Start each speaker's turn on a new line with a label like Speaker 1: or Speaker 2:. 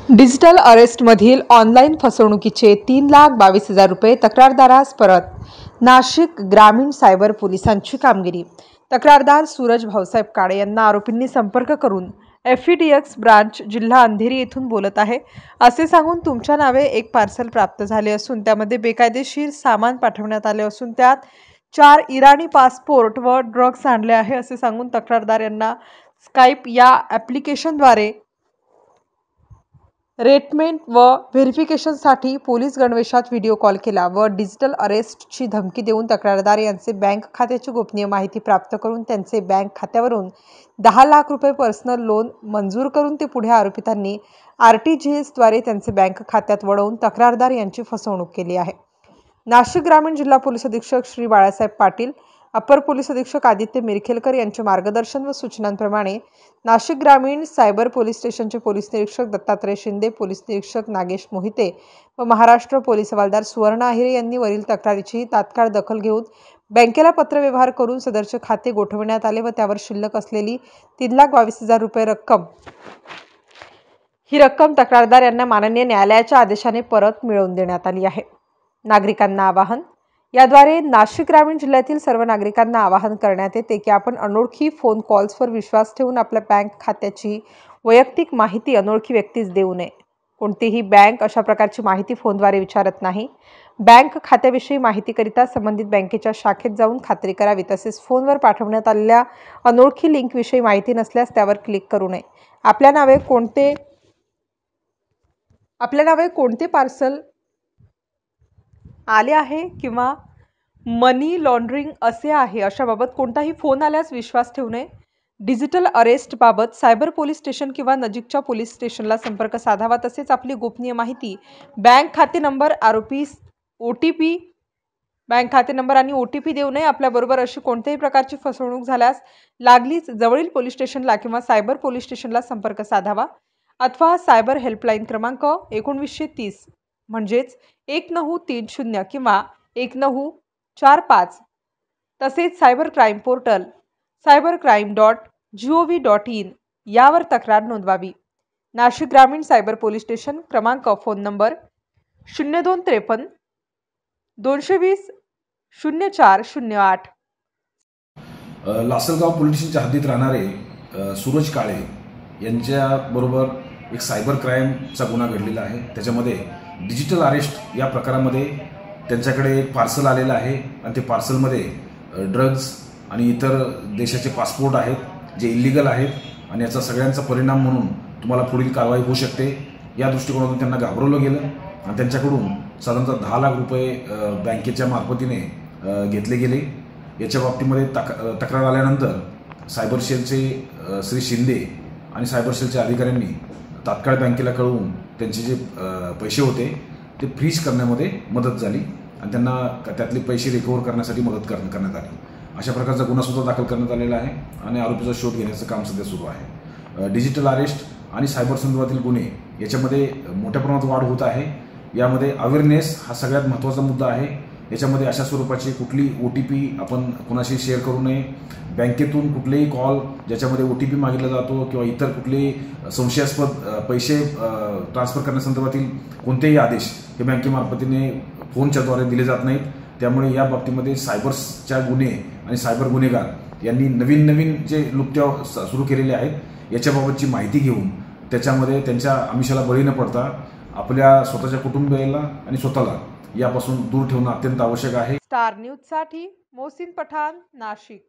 Speaker 1: Digital अरेस्टमधील online फसवणुकीचे 3,22,000 रुपये तक्रारदारास परत. नाशिक ग्रामीण सायबर पोलिसांची कामगिरी. तक्रारदार सूरज भाऊसाहेब काळे यांना आरोपींनी संपर्क करून FEDX ब्रांच जिल्हा अंधेरी येथून बोलत आहे असे सांगून तुमच्या नावे एक पार्सल प्राप्त झाले असून त्यामध्ये बेकायदेशीर सामान पाठवण्यात आले असून त्यात 4 इराणी पासपोर्ट व ड्रग्ज आणले आहे असे सांगून तक्रारदार यांना स्काइप या ॲप्लिकेशनद्वारे रेटमेंट व व्हेरिफिकेशनसाठी पोलीस गणवेशात व्हिडिओ कॉल केला व डिजिटल अरेस्टची धमकी देऊन तक्रारदार यांचे बँक खात्याची गोपनीय माहिती प्राप्त करून त्यांचे बँक खात्यावरून 10 लाख रुपये पर्सनल लोन मंजूर करून ते पुढे आरोपितांनी RTGS द्वारे त्यांचे बँक खात्यात वळवून तक्रारदार यांची फसवणूक केली आहे. नाशिक ग्रामीण जिल्हा पोलीस अधीक्षक श्री बाळासाहेब पाटील, अपर पोलीस अधीक्षक आदित्य मिरखेलकर यांच्या मार्गदर्शन व सूचनांप्रमाणे नाशिक ग्रामीण सायबर पोलीस स्टेशनचे पोलीस निरीक्षक दत्तात्रय शिंदे, पोलीस निरीक्षक नागेश मोहिते व महाराष्ट्र पोलीस हवालदार सुवर्ण आहिरे यांनी वरील तक्रारीची तात्काळ दखल घेऊन बँकेला पत्रव्यवहार करून सदरचे खाते गोठवण्यात आले व त्यावर शिल्लक असलेली 3,22,000 रुपये ही रक्कम तक्रारदार यांना माननीय न्यायालयाच्या आदेशाने परत मिळवून देण्यात आली आहे. नागरिकांना आवाहन. याद्वारे नाशिक ग्रामीण जिल्ह्यातील सर्व नागरिकांना आवाहन करण्यात येते की आपण अनोळखी फोन कॉल्सवर विश्वास ठेवून आपल्या बँक खात्याची वैयक्तिक माहिती अनोळखी व्यक्तीस देऊ नये. कोणतीही बँक अशा प्रकारची माहिती फोनद्वारे विचारत नाही. बँक खात्याविषयी माहितीकरिता संबंधित बँकेच्या शाखेत जाऊन खात्री करावी. तसेच फोनवर पाठवण्यात आलेल्या अनोळखी लिंकविषयी माहिती नसल्यास त्यावर क्लिक करू नये. आपल्या नावे कोणते पार्सल आले आहे किंवा मनी लॉन्ड्रिंग असे आहे अशाबाबत कोणताही फोन आल्यास विश्वास ठेवू नये. डिजिटल अरेस्ट बाबत सायबर पोलीस स्टेशन किंवा नजीकच्या पोलीस स्टेशनला संपर्क साधावा. तसेच आपली गोपनीय माहिती बँक खाते नंबर, आरोपीस बँक खाते नंबर आणि OTP देऊ नये. आपल्याबरोबर अशी कोणत्याही प्रकारची फसवणूक झाल्यास लागलीच जवळील पोलीस स्टेशनला किंवा सायबर पोलीस स्टेशनला संपर्क साधावा अथवा सायबर हेल्पलाईन क्रमांक 1930 म्हणजेच 1930 किंवा 1945 तसेच सायबर क्राईम पोर्टल cybercrime.gov.in यावर तक्रार नोंदवावी. नाशिक ग्रामीण सायबर पोलीस स्टेशन क्रमांक फोन नंबर 0253 220 0408.
Speaker 2: लासलगाव पोलीस स्टेशनच्या हद्दीत राहणारे सूरज काळे यांच्याबरोबर एक सायबर क्राईमचा गुन्हा घडलेला आहे. त्याच्यामध्ये डिजिटल अरेस्ट या प्रकारामध्ये त्यांच्याकडे एक पार्सल आलेलं आहे आणि ते पार्सलमध्ये ड्रग्ज आणि इतर देशाचे पासपोर्ट आहेत जे इलिगल आहेत आणि याचा सगळ्यांचा परिणाम म्हणून तुम्हाला पुढील कारवाई होऊ शकते या दृष्टिकोनातून त्यांना घाबरवलं गेलं आणि त्यांच्याकडून साधारणतः 10 लाख रुपये बँकेच्या मार्फतीने घेतले गेले. याच्या बाबतीमध्ये तक्रार आल्यानंतर सायबर सेलचे श्री शिंदे आणि सायबर सेलच्या अधिकाऱ्यांनी तात्काळ बँकेला कळवून त्यांचे जे पैसे होते ते फ्रीज करण्यामध्ये मदत झाली आणि त्यांना त्यातले पैसे रिकव्हर करण्यासाठी मदत करण्यात आली. अशा प्रकारचा गुन्हासुद्धा दाखल करण्यात आलेला आहे आणि आरोपीचा शोध घेण्याचं काम सध्या सुरू आहे. डिजिटल अरेस्ट आणि सायबर संदर्भातील गुन्हे याच्यामध्ये मोठ्या प्रमाणात वाढ होत आहे. यामध्ये अवेअरनेस हा सगळ्यात महत्त्वाचा मुद्दा आहे. याच्यामध्ये अशा स्वरूपाची कुठली OTP आपण कोणाशी शेअर करू नये. बँकेतून कुठलेही कॉल ज्याच्यामध्ये OTP मागितला जातो किंवा इतर कुठलेही संशयास्पद पैसे ट्रान्सफर करण्यासंदर्भातील कोणतेही आदेश हे बँकेमार्फतीने फोनच्याद्वारे दिले जात नाहीत. त्यामुळे या बाबतीमध्ये सायबरच्या गुन्हे आणि सायबर गुन्हेगार यांनी नवीन जे लुप्त्या सुरू केलेले आहेत याच्याबाबतची माहिती घेऊन त्याच्यामध्ये त्यांच्या आमिषाला बळी न पडता आपल्या स्वतःच्या कुटुंबियाला आणि स्वतःला यापासून दूर ठेवणं अत्यंत आवश्यक आहे.
Speaker 1: स्टार न्यूजसाठी मोहसिन पठाण, नाशिक.